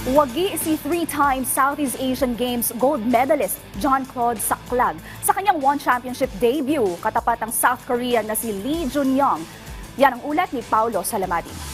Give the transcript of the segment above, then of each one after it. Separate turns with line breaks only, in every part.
Wagi si three-time Southeast Asian Games gold medalist John Claude Saclag sa kanyang One Championship debut katapat ng South Korean na si Lee Junyoung. Yan ang ulat ni Paulo Salamati.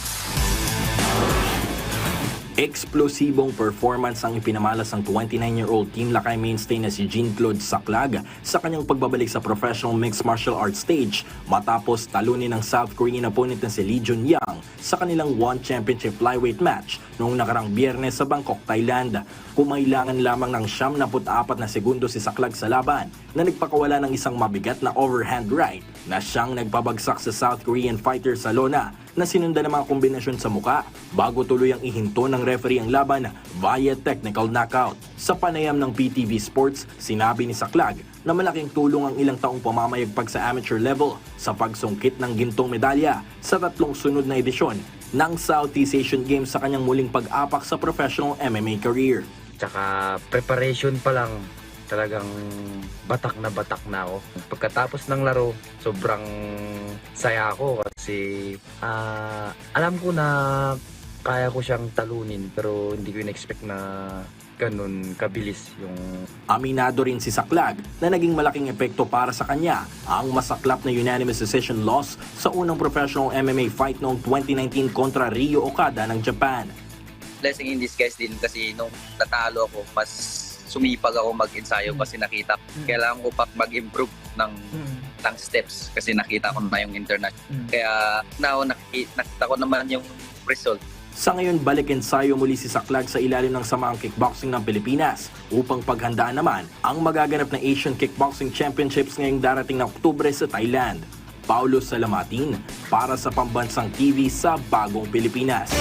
Eksplosibong performance ang ipinamalas ng 29-year-old Team Lakay mainstay na si Jean Claude Saclag sa kanyang pagbabalik sa professional mixed martial arts stage matapos talunin ng South Korean opponent na si Lee Junyoung sa kanilang One Championship flyweight match noong nakarang Biyernes sa Bangkok, Thailand. Kumailangan lamang ng 74 na segundo si Saclag sa laban na nagpakawala ng isang mabigat na overhand right na siyang nagpabagsak sa South Korean fighter sa lona na sinundan ng mga kombinasyon sa muka bago tuluyang ihinto ng referee ang laban via technical knockout. Sa panayam ng PTV Sports, sinabi ni Saclag na malaking tulong ang ilang taong pamamayagpag sa amateur level sa pagsungkit ng gintong medalya sa 3 sunod na edisyon ng Southeast Asian Games sa kanyang muling pag-apak sa professional MMA career.
Tsaka preparation pa lang, talagang batak na ako. Pagkatapos ng laro, sobrang saya ako kasi alam ko na kaya ko siyang talunin pero hindi ko in-expect na ganun kabilis yung...
Aminado rin si Saclag na naging malaking epekto para sa kanya ang masaklap na unanimous decision loss sa unang professional MMA fight noong 2019 kontra Ryo Okada ng Japan.
Blessing in disguise din kasi nung natalo ako, mas sumipag ako mag-ensayo kasi nakita kailangan ko pa mag-improve ng steps kasi nakita ko na yung international. Kaya nakita ko naman yung result.
Sa ngayon, balik ensayo muli si Saclag sa ilalim ng Samaang Kickboxing ng Pilipinas upang paghandaan naman ang magaganap na Asian Kickboxing Championships ngayong darating na Oktubre sa Thailand. Paulo Salamatin para sa Pambansang TV sa Bagong Pilipinas.